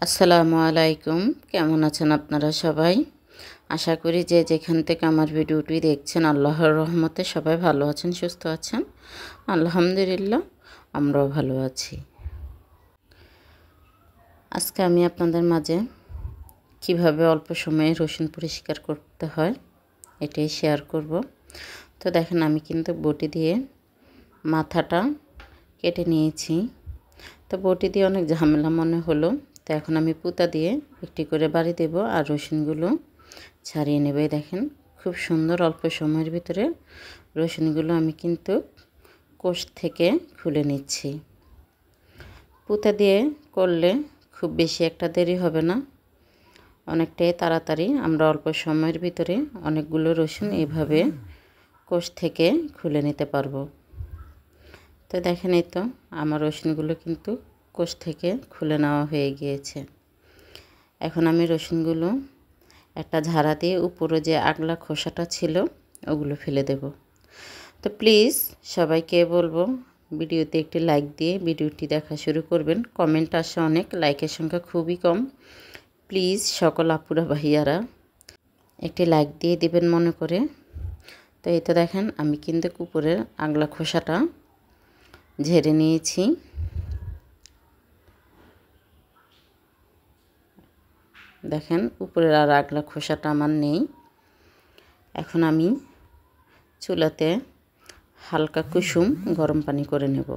আসসালামু আলাইকুম। কেমন আছেন আপনারা সবাই? আশা করি যে যেখান থেকে আমার ভিডিওটি দেখছেন আল্লাহর রহমতে সবাই ভালো আছেন, সুস্থ আছেন। আলহামদুলিল্লাহ, আমরাও ভালো আছি। আজকে আমি আপনাদের মাঝে কিভাবে অল্প সময়ে রসুন পরিষ্কার করতে হয় এটাই শেয়ার করব। তো দেখেন, আমি কিন্তু বটি দিয়ে মাথাটা কেটে নিয়েছি। তো বটি দিয়ে অনেক ঝামেলা মনে হলো, তো এখন আমি পুঁতা দিয়ে একটি করে বাড়ি দেব আর রসুনগুলো ছাড়িয়ে নেবে। দেখেন, খুব সুন্দর অল্প সময়ের ভিতরে রসুনগুলো আমি কিন্তু কোষ থেকে খুলে নিচ্ছি। পুঁতা দিয়ে করলে খুব বেশি একটা দেরি হবে না, অনেকটাই তাড়াতাড়ি আমরা অল্প সময়ের ভিতরে অনেকগুলো রসুন এভাবে কোষ থেকে খুলে নিতে পারবো। তো দেখেন, এই তো আমার রসুনগুলো কিন্তু কোষ থেকে খুলে নেওয়া হয়ে গিয়েছে। এখন আমি রসুনগুলো একটা ঝাড়া দিয়ে উপরে যে আগলা খোসাটা ছিল ওগুলো ফেলে দেব। তো প্লিজ সবাইকে বলবো ভিডিওতে একটি লাইক দিয়ে ভিডিওটি দেখা শুরু করবেন। কমেন্ট আসে অনেক, লাইকের সংখ্যা খুবই কম। প্লিজ সকল আপুরা ভাইয়ারা একটি লাইক দিয়ে দিবেন মনে করে। তো এই তো দেখেন, আমি কিন্তু উপরের আগলা খোসাটা ঝেড়ে নিয়েছি। দেখেন, উপরের আর আগলা খোসাটা আমার নেই। এখন আমি চুলাতে হালকা কুসুম গরম পানি করে নেব।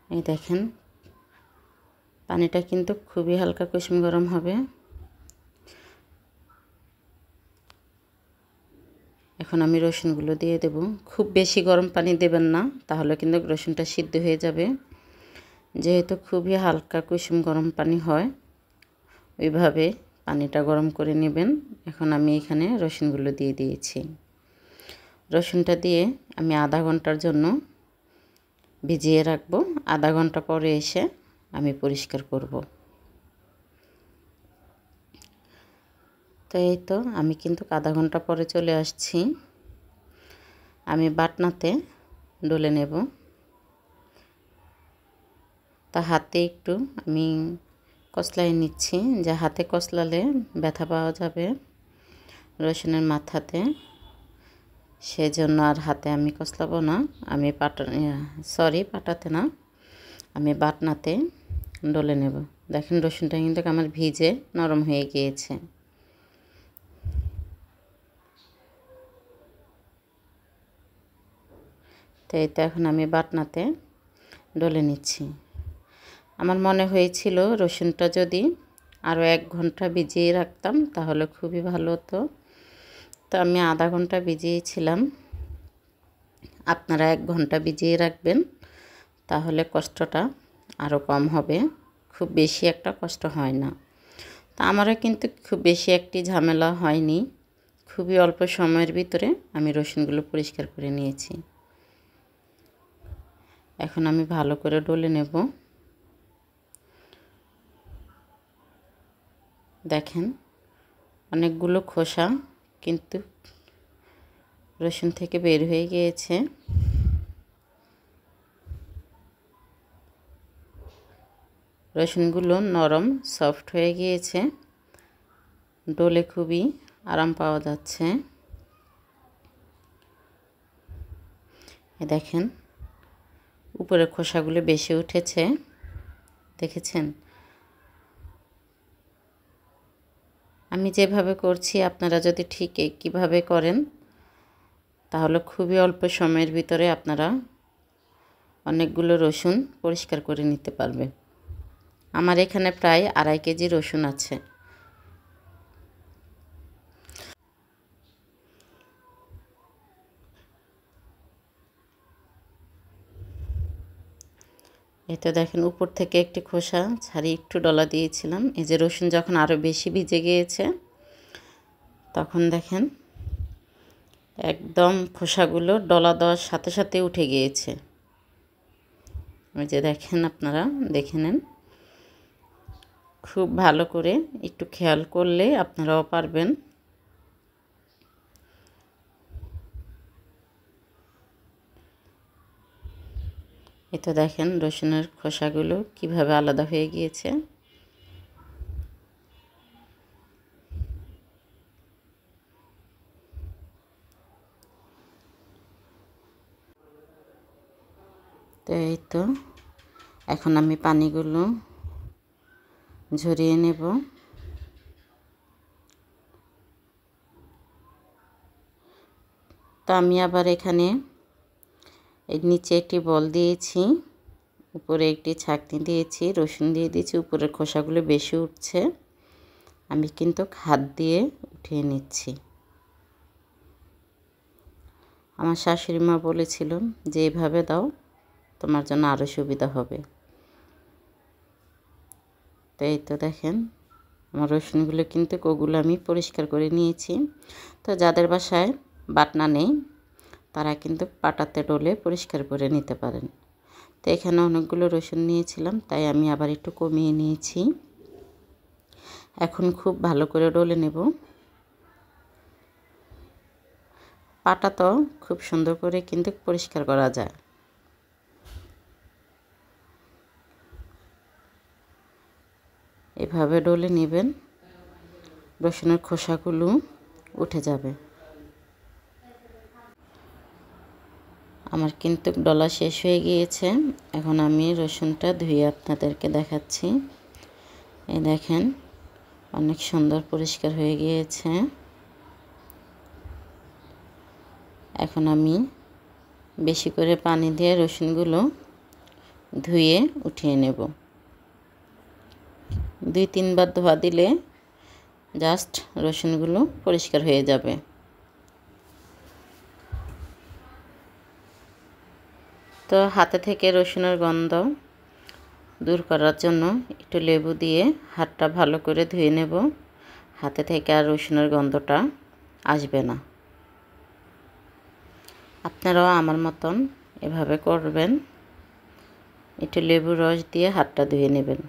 এই দেখেন, পানিটা কিন্তু খুবই হালকা কুসুম গরম হবে। এখন আমি রসুনগুলো দিয়ে দেব। খুব বেশি গরম পানি দেবেন না, তাহলে কিন্তু রসুনটা সিদ্ধ হয়ে যাবে। যেহেতু খুবই হালকা কুসুম গরম পানি হয়, ওইভাবে পানিটা গরম করে নেবেন। এখন আমি এখানে রসুনগুলো দিয়ে দিয়েছি। রসুনটা দিয়ে আমি আধা ঘন্টার জন্য ভিজিয়ে রাখবো। আধা ঘন্টা পরে এসে আমি পরিষ্কার করব। তো এই তো আমি কিন্তু আধা ঘন্টা পরে চলে আসছি। আমি বাটনাতে ডলে নেব। তা হাতে একটু আমি কসলাই নিচ্ছি, যা হাতে কসলালে ব্যথা পাওয়া যাবে রসুনের মাথাতে, সেজন্য আর হাতে আমি কসলাবো না। আমি পাটাতে না, আমি বাটনাতে ডলে নেব। দেখেন, রসুনটা কিন্তু আমার ভিজে নরম হয়ে গিয়েছে। তো এই তো এখন আমি বাটনাতে ডলে নিচ্ছি। আমার মনে হয়েছিল রসুনটা যদি আরও 1 ঘন্টা ভিজিয়ে রাখতাম তাহলে খুবই ভালো হতো। তো আমি আধা ঘন্টা ভিজিয়েছিলাম। আপনারা 1 ঘন্টা ভিজিয়ে রাখবেন, তাহলে কষ্টটা আরও কম হবে। খুব বেশি একটা কষ্ট হয় না। তা আমারও কিন্তু খুব বেশি একটি ঝামেলা হয়নি। খুবই অল্প সময়ের ভিতরে আমি রসুনগুলো পরিষ্কার করে নিয়েছি। এখন আমি ভালো করে ডলে নেব। দেখেন, অনেকগুলো খোসা কিন্তু রসুন থেকে বের হয়ে গিয়েছে। রসুনগুলো নরম সফট হয়ে গিয়েছে, ডলে খুবই আরাম পাওয়া যাচ্ছে। দেখেন, উপরের খোসাগুলো বেশি উঠেছে, দেখেছেন? আমি যেভাবে করছি আপনারা যদি ঠিক একইভাবে করেন তাহলে খুবই অল্প সময়ের ভিতরে আপনারা অনেকগুলো রসুন পরিষ্কার করে নিতে পারবেন। আমার এখানে প্রায় 2.5 কেজি রসুন আছে। এটা দেখেন, উপর থেকে একটি খোসা ছাড়িয়ে একটু ডলা দিয়েছিলাম। এই যে রসুন যখন আরও বেশি ভিজে গিয়েছে তখন দেখেন একদম খোসাগুলো ডলা দেওয়ার সাথে সাথে উঠে গিয়েছে। ওই যে দেখেন, আপনারা দেখে নেন। খুব ভালো করে একটু খেয়াল করলে আপনারাও পারবেন। এই তো দেখেন রসুনের খোসাগুলো কিভাবে আলাদা হয়ে গিয়েছে। তো এই তো এখন আমি পানিগুলো ঝরিয়ে নেব। তো আমি আবার এখানে এই নিচে একটি বল দিয়েছি, উপরে একটি ছাঁকনি দিয়েছি, রসুন দিয়ে দিয়েছি। উপরের খোসাগুলো বেশি উঠছে, আমি কিন্তু হাত দিয়ে উঠিয়ে নিচ্ছি। আমার শাশুড়ি মা বলেছিল যে এভাবে দাও, তোমার জন্য আরও সুবিধা হবে। তো এই তো দেখেন আমার রসুনগুলো কিন্তু ওগুলো আমি পরিষ্কার করে নিয়েছি। তো যাদের বাসায় বাটনা নেই তারা কিন্তু পাটাতে ডলে পরিষ্কার করে নিতে পারেন। তো এখানে অনেকগুলো রসুন নিয়েছিলাম, তাই আমি আবার একটু কমিয়ে নিয়েছি। এখন খুব ভালো করে ডলে নেব। পাটা তো খুব সুন্দর করে কিন্তু পরিষ্কার করা যায়। এভাবে ডলে নেবেন, রসুনের খোসাগুলো উঠে যাবে। আমার কিন্তু ডলা শেষ হয়ে গিয়েছে। এখন আমি রসুনটা ধুয়ে আপনাদেরকে দেখাচ্ছি। এই দেখেন অনেক সুন্দর পরিষ্কার হয়ে গিয়েছে। এখন আমি বেশি করে পানি দিয়ে রসুনগুলো ধুয়ে উঠিয়ে নেব। 2-3 বার ধোয়া দিলে জাস্ট রসুনগুলো পরিষ্কার হয়ে যাবে। তো হাতে থেকে রসুনের গন্ধ দূর করার জন্য একটু লেবু দিয়ে হাতটা ভালো করে ধুয়ে নেব। হাতে থেকে আর রসুনের গন্ধটা আসবে না। আপনারাও আমার মতন এভাবে করবেন, একটু লেবুর রস দিয়ে হাতটা ধুয়ে নেবেন।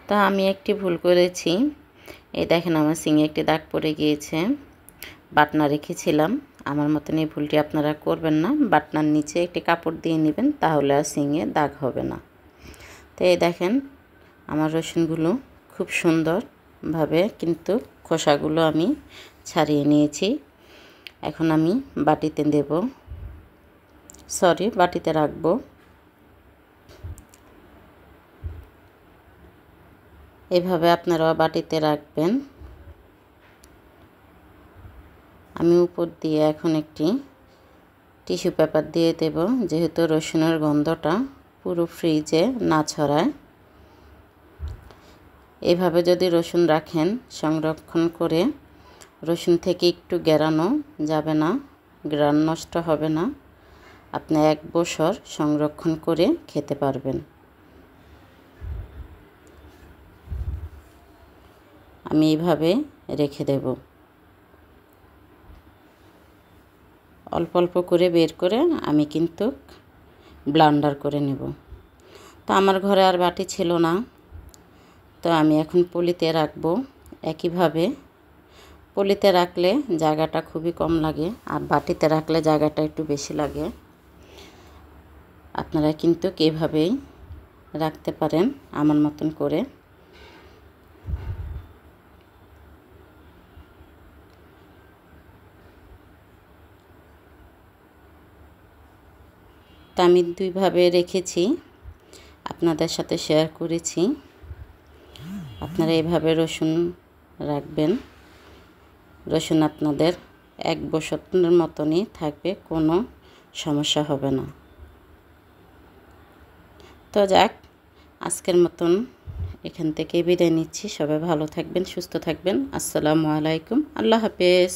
তা আমি একটি ভুল করেছি। এই দেখেন আমার সিঙে একটি দাগ পড়ে গিয়েছে, বাটনা রেখেছিলাম। আমার মতন এই ভুলটি আপনারা করবেন না। বাটনার নিচে একটি কাপড় দিয়ে নেবেন, তাহলে আর সিঙে দাগ হবে না। তো এই দেখেন আমার রসুনগুলো খুব সুন্দরভাবে কিন্তু খোসাগুলো আমি ছাড়িয়ে নিয়েছি। এখন আমি বাটিতে দেব, বাটিতে রাখবো। এভাবে আপনারাও বাটিতে রাখবেন। আমি উপর দিয়ে এখন একটি টিস্যু পেপার দিয়ে দেব, যেহেতু রসুনের গন্ধটা পুরো ফ্রিজে না ছড়ায়। এভাবে যদি রসুন রাখেন সংরক্ষণ করে, রসুন থেকে একটু গেরানো যাবে না, গ্রান নষ্ট হবে না। আপনি 1 বছর সংরক্ষণ করে খেতে পারবেন। আমি এইভাবে রেখে দেব। অল্প অল্প করে বের করে আমি কিন্তু ব্লেন্ডার করে নেব। তো আমার ঘরে আর বাটি ছিল না, তো আমি এখন পলিতে রাখবো। একইভাবে পলিতে রাখলে জায়গাটা খুবই কম লাগে, আর বাটিতে রাখলে জায়গাটা একটু বেশি লাগে। আপনারা কিন্তু এভাবেই রাখতে পারেন আমার মতন করে। তা আমি 2 ভাবে রেখেছি, আপনাদের সাথে শেয়ার করেছি। আপনারা এভাবে রসুন রাখবেন, রসুন আপনাদের 1 বছরের মতনই থাকবে, কোনো সমস্যা হবে না। তো যাক, আজকের মতন এখান থেকে বিদায় নিচ্ছি। সবাই ভালো থাকবেন, সুস্থ থাকবেন। আসসালামু আলাইকুম, আল্লাহ হাফেজ।